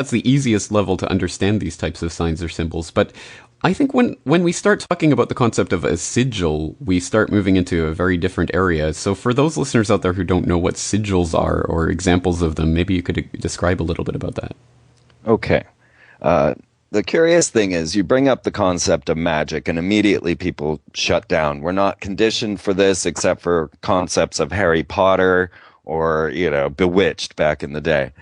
that's the easiest level to understand these types of signs or symbols. But I think when we start talking about the concept of a sigil, we start moving into a very different area. So for those listeners out there who don't know what sigils are or examples of them, maybe you could describe a little bit about that. Okay. The curious thing is you bring up the concept of magic and immediately people shut down. We're not conditioned for this except for concepts of Harry Potter or, Bewitched back in the day.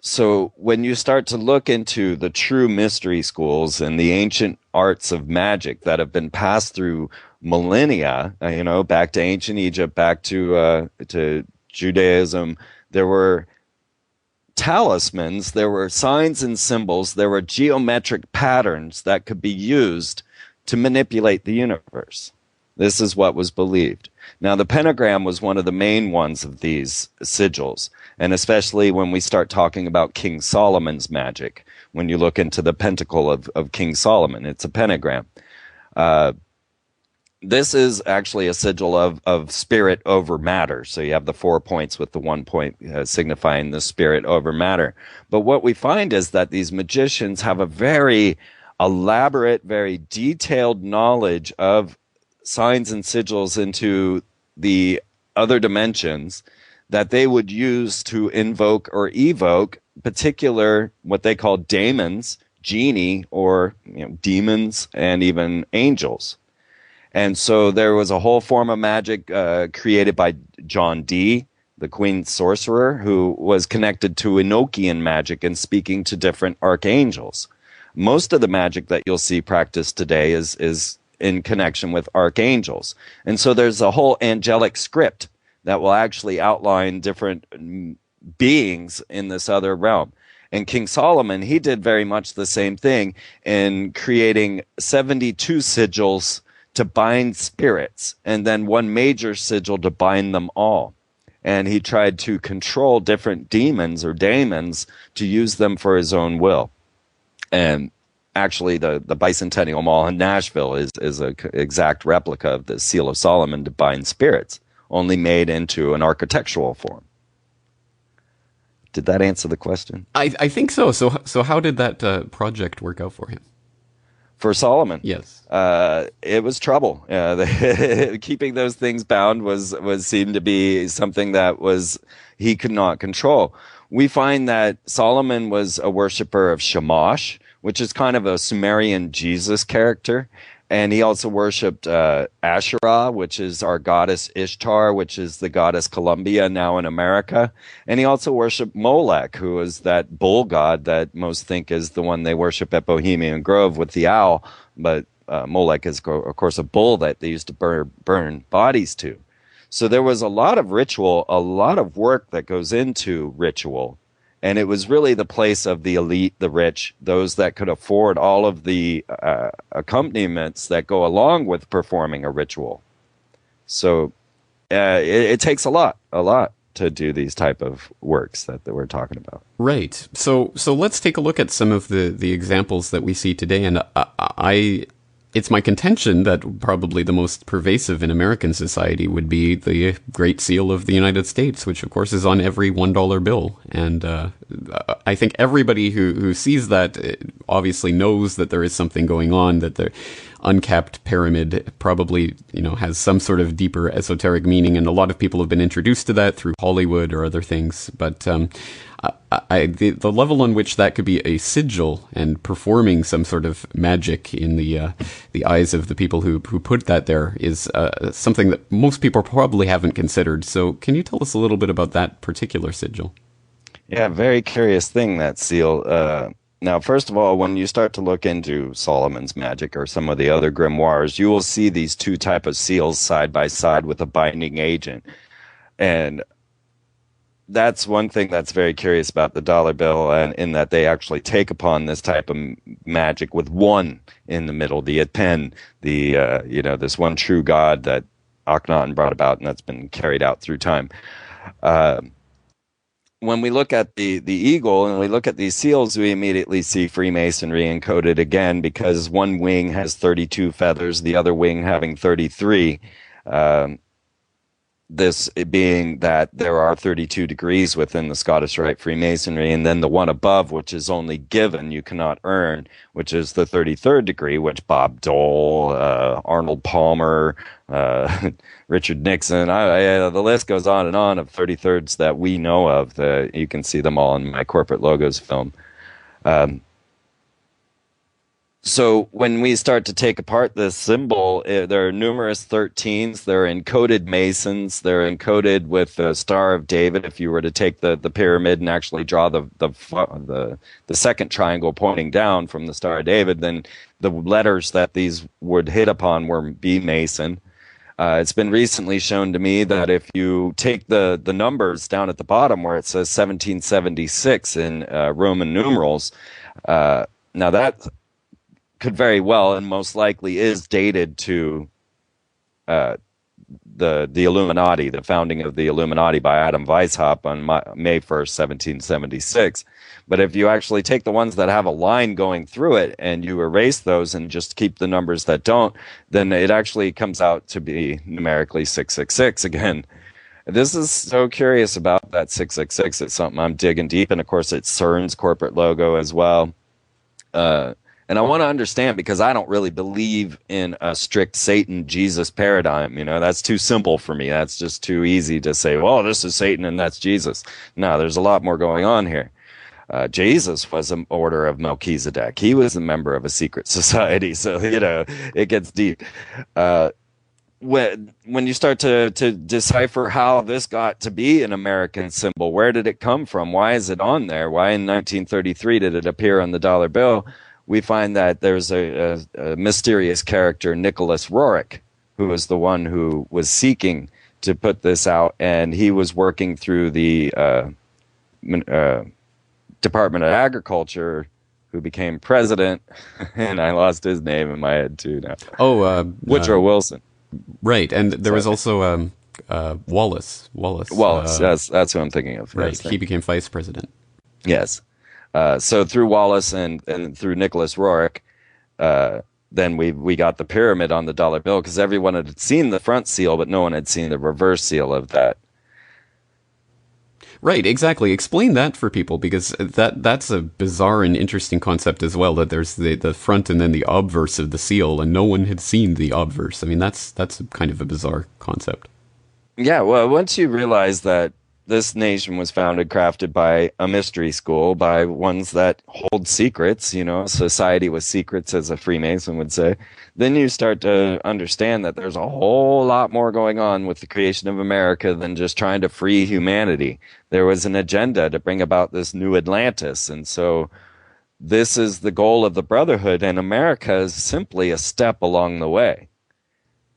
So when you start to look into the true mystery schools and the ancient arts of magic that have been passed through millennia, back to ancient Egypt, back to Judaism, there were talismans, there were signs and symbols, there were geometric patterns that could be used to manipulate the universe. This is what was believed. Now, the pentagram was one of the main ones of these sigils, and especially when we start talking about King Solomon's magic. When you look into the pentacle of King Solomon, it's a pentagram. This is actually a sigil of spirit over matter. So you have the 4 points with the 1 point signifying the spirit over matter. But what we find is that these magicians have a very elaborate, very detailed knowledge of signs and sigils into the other dimensions that they would use to invoke or evoke particular, what they call daemons, genie, or demons, and even angels. And so there was a whole form of magic created by John Dee, the Queen Sorcerer, who was connected to Enochian magic and speaking to different archangels. Most of the magic that you'll see practiced today is in connection with archangels. And so there's a whole angelic script that will actually outline different beings in this other realm. And King Solomon, he did very much the same thing in creating 72 sigils to bind spirits, and then one major sigil to bind them all. And he tried to control different demons or daemons to use them for his own will. And actually, the Bicentennial Mall in Nashville is an exact replica of the Seal of Solomon to bind spirits, only made into an architectural form. Did that answer the question? I think so. So how did that project work out for him? For Solomon, yes, it was trouble. Keeping those things bound was seemed to be something that he could not control. We find that Solomon was a worshiper of Shamash, which is kind of a Sumerian Jesus character. And he also worshipped Asherah, which is our goddess Ishtar, which is the goddess Columbia now in America. And he also worshipped Molech, who is that bull god that most think is the one they worship at Bohemian Grove with the owl. But Molech is, of course, a bull that they used to burn bodies to. So there was a lot of ritual, a lot of work that goes into ritual. And it was really the place of the elite, the rich, those that could afford all of the accompaniments that go along with performing a ritual. So it takes a lot to do these type of works that we're talking about. Right. So let's take a look at some of the examples that we see today. And it's my contention that probably the most pervasive in American society would be the Great Seal of the United States, which of course is on every $1 bill. And I think everybody who sees that obviously knows that there is something going on, that the uncapped pyramid probably, has some sort of deeper esoteric meaning. And a lot of people have been introduced to that through Hollywood or other things. But the level on which that could be a sigil and performing some sort of magic in the eyes of the people who put that there is something that most people probably haven't considered. So can you tell us a little bit about that particular sigil? Yeah, very curious thing, that seal. Now, first of all, when you start to look into Solomon's magic or some of the other grimoires, you will see these two type of seals side by side with a binding agent. And that's one thing that's very curious about the dollar bill, and in that they actually take upon this type of magic with one in the middle, the pen, this one true God that Akhenaten brought about, and that's been carried out through time. When we look at the eagle and we look at these seals, we immediately see Freemasonry encoded again, because one wing has 32 feathers, the other wing having 33. this being that there are 32 degrees within the Scottish Rite Freemasonry, and then the one above, which is only given, you cannot earn, which is the 33rd degree, which Bob Dole, Arnold Palmer, Richard Nixon, the list goes on of 33rds that we know of. You can see them all in my Corporate Logos film. So when we start to take apart this symbol, there are numerous 13s. They're encoded Masons. They're encoded with the Star of David. If you were to take the pyramid and actually draw the second triangle pointing down from the Star of David, then the letters that these would hit upon were B Mason. It's been recently shown to me that if you take the numbers down at the bottom where it says 1776 in Roman numerals, now that could very well and most likely is dated to the Illuminati, the founding of the Illuminati by Adam Weishaupt on May 1st, 1776. But if you actually take the ones that have a line going through it and you erase those and just keep the numbers that don't, then it actually comes out to be numerically 666 again. This is so curious about that 666. It's something I'm digging deep. And of course, it's CERN's corporate logo as well. And I want to understand, because I don't really believe in a strict Satan Jesus paradigm. You know, that's too simple for me. That's just too easy to say, well, this is Satan and that's Jesus. No, there's a lot more going on here. Jesus was an order of Melchizedek. He was a member of a secret society. So, you know, it gets deep. When you start to decipher how this got to be an American symbol, where did it come from? Why is it on there? Why in 1933 did it appear on the dollar bill? We find that there's a mysterious character, Nicholas Roerich, who was the one who was seeking to put this out, and he was working through the Department of Agriculture, who became president, and I lost his name in my head too now. Woodrow Wilson. Right, and there was also Wallace. Wallace, that's who I'm thinking of. Right, he became vice president. Yes. So through Wallace and through Nicholas Roerich, then we got the pyramid on the dollar bill, because everyone had seen the front seal, but no one had seen the reverse seal of that. Right, exactly. Explain that for people, because that's a bizarre and interesting concept as well, that there's the front and then the obverse of the seal, and no one had seen the obverse. I mean, that's kind of a bizarre concept. Yeah, well, once you realize that this nation was crafted by a mystery school, by ones that hold secrets, you know, a society with secrets, as a Freemason would say, then you start to understand that there's a whole lot more going on with the creation of America than just trying to free humanity. There was an agenda to bring about this new Atlantis. And so this is the goal of the Brotherhood, and America is simply a step along the way.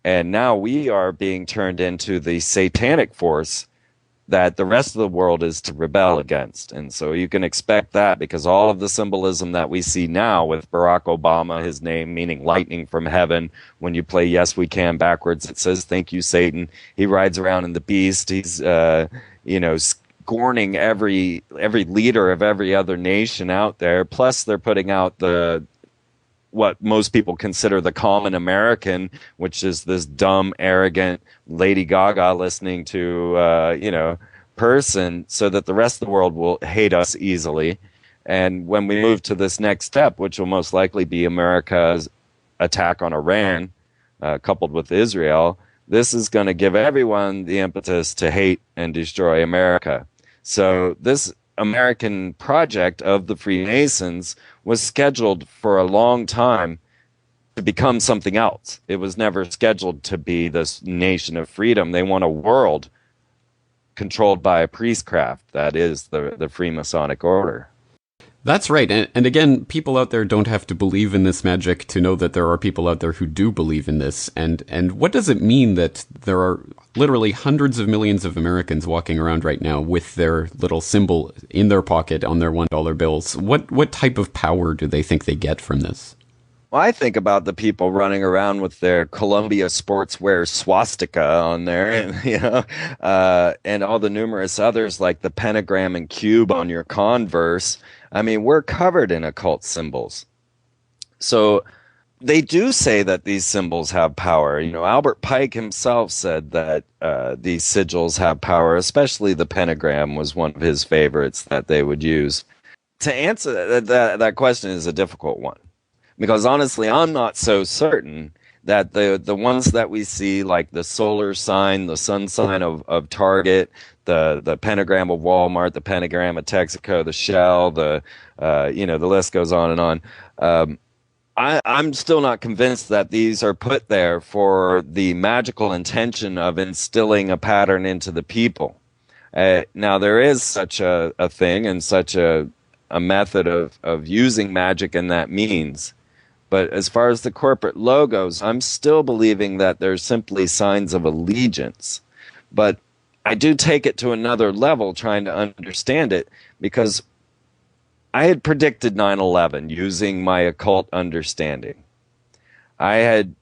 And now we are being turned into the satanic force that the rest of the world is to rebel against. And so you can expect that, because all of the symbolism that we see now with Barack Obama, his name meaning lightning from heaven, when you play Yes We Can backwards, it says, thank you, Satan. He rides around in the beast. He's, scorning every leader of every other nation out there. Plus they're putting out what most people consider the common American, which is this dumb, arrogant Lady Gaga listening to, person, so that the rest of the world will hate us easily. And when we move to this next step, which will most likely be America's attack on Iran, coupled with Israel, this is going to give everyone the impetus to hate and destroy America. So this American project of the Freemasons was scheduled for a long time to become something else. It was never scheduled to be this nation of freedom. They want a world controlled by a priestcraft that is the Freemasonic order. That's right. And again, people out there don't have to believe in this magic to know that there are people out there who do believe in this. And what does it mean that there are literally hundreds of millions of Americans walking around right now with their little symbol in their pocket on their $1 bills? What type of power do they think they get from this? Well, I think about the people running around with their Columbia Sportswear swastika on there, and and all the numerous others like the pentagram and cube on your Converse. I mean, we're covered in occult symbols. So they do say that these symbols have power. You know, Albert Pike himself said that these sigils have power, especially the pentagram was one of his favorites that they would use. To answer that question is a difficult one because honestly, I'm not so certain that the ones that we see, like the solar sign, the sun sign of Target, the pentagram of Walmart, the pentagram of Texaco, the shell, the list goes on and on. I'm still not convinced that these are put there for the magical intention of instilling a pattern into the people. Now, there is such a thing and such a method of using magic in that means. But as far as the corporate logos, I'm still believing that they're simply signs of allegiance. But I do take it to another level trying to understand it because I had predicted 9/11 using my occult understanding. I had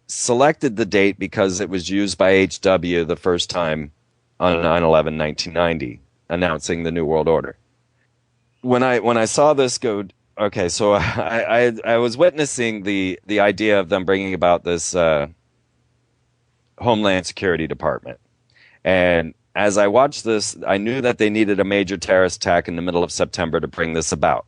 selected the date because it was used by HW the first time on 9/11, 1990, announcing the New World Order. When I saw this go, okay, so I was witnessing the idea of them bringing about this Homeland Security Department. And as I watched this, I knew that they needed a major terrorist attack in the middle of September to bring this about.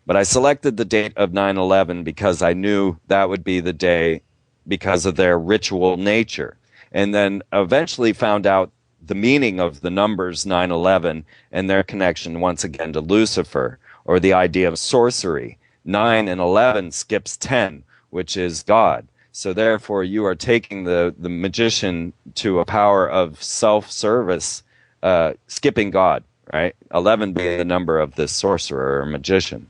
But I selected the date of 9/11 because I knew that would be the day because of their ritual nature. And then eventually found out the meaning of the numbers 9/11 and their connection once again to Lucifer, or the idea of sorcery. 9 and 11 skips 10, which is God. So therefore, you are taking the magician to a power of self-service, skipping God, right? 11 being the number of this sorcerer or magician.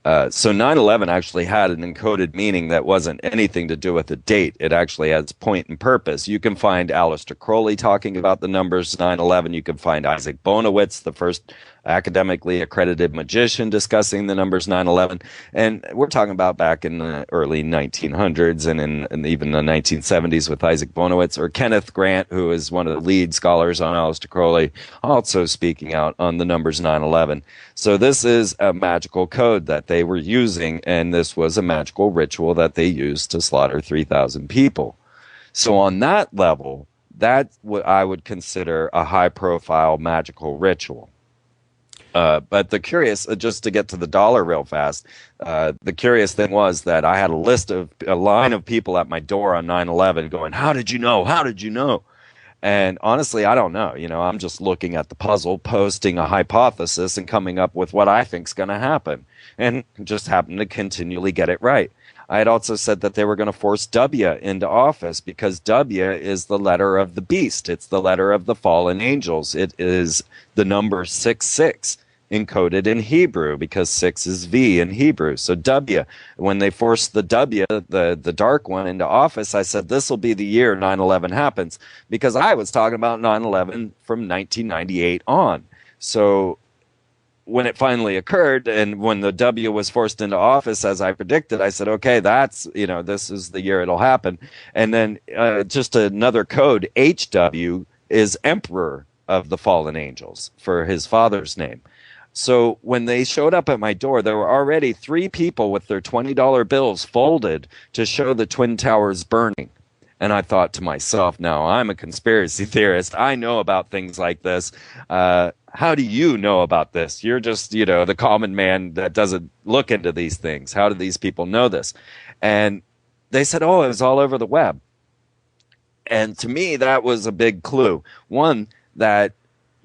So 9/11 actually had an encoded meaning that wasn't anything to do with the date. It actually has point and purpose. You can find Aleister Crowley talking about the numbers 9/11. You can find Isaac Bonewits, the first academically accredited magician, discussing the numbers 9/11. And we're talking about back in the early 1900s and in even the 1970s with Isaac Bonewits, or Kenneth Grant, who is one of the lead scholars on Aleister Crowley, also speaking out on the numbers 9/11. So this is a magical code that they were using, and this was a magical ritual that they used to slaughter 3,000 people. So on that level, that's what I would consider a high-profile magical ritual. But the curious, just to get to the dollar real fast, the curious thing was that I had a line of people at my door on 9/11 going, "How did you know? How did you know?" And honestly, I don't know. You know, I'm just looking at the puzzle, posting a hypothesis, and coming up with what I think's going to happen, and just happen to continually get it right. I had also said that they were going to force W into office because W is the letter of the beast. It's the letter of the fallen angels. It is the number 66 encoded in Hebrew because 6 is V in Hebrew. So W, when they forced the W, the dark one, into office, I said this will be the year 9/11 happens because I was talking about 9/11 from 1998 on. So when it finally occurred and when the W was forced into office, as I predicted, I said, okay, this is the year it'll happen. And then just another code, HW is Emperor of the Fallen Angels for his father's name. So when they showed up at my door, there were already 3 people with their $20 bills folded to show the Twin Towers burning. And I thought to myself, now I'm a conspiracy theorist. I know about things like this. How do you know about this? You're just, the common man that doesn't look into these things. How do these people know this? And they said, oh, it was all over the web. And to me, that was a big clue. One, that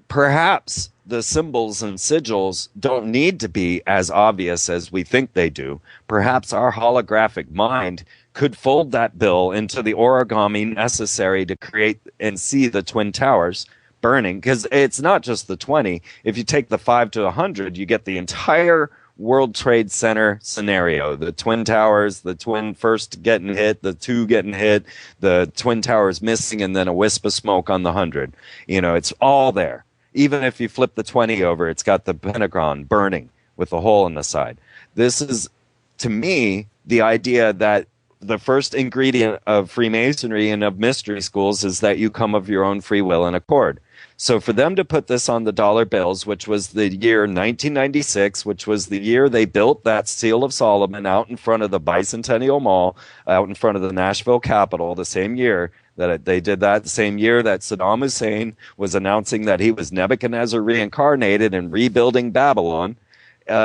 perhaps the symbols and sigils don't need to be as obvious as we think they do. Perhaps our holographic mind could fold that bill into the origami necessary to create and see the Twin Towers burning. Because it's not just the 20. If you take the 5 to 100, you get the entire World Trade Center scenario. The Twin Towers, the twin first getting hit, the 2 getting hit, the Twin Towers missing, and then a wisp of smoke on the 100. It's all there. Even if you flip the 20 over, it's got the pentagon burning with a hole in the side. This is, to me, the idea that the first ingredient of Freemasonry and of mystery schools is that you come of your own free will and accord. So for them to put this on the dollar bills, which was the year 1996, which was the year they built that Seal of Solomon out in front of the Bicentennial Mall, out in front of the Nashville Capitol, the same year that they did that, the same year that Saddam Hussein was announcing that he was Nebuchadnezzar reincarnated and rebuilding Babylon,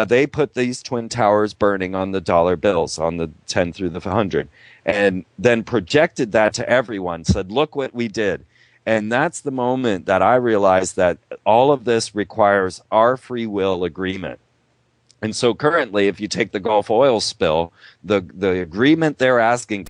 they put these twin towers burning on the dollar bills, on the 10 through the 100, and then projected that to everyone, said, look what we did. And that's the moment that I realized that all of this requires our free will agreement. And so currently, if you take the Gulf oil spill, the agreement they're asking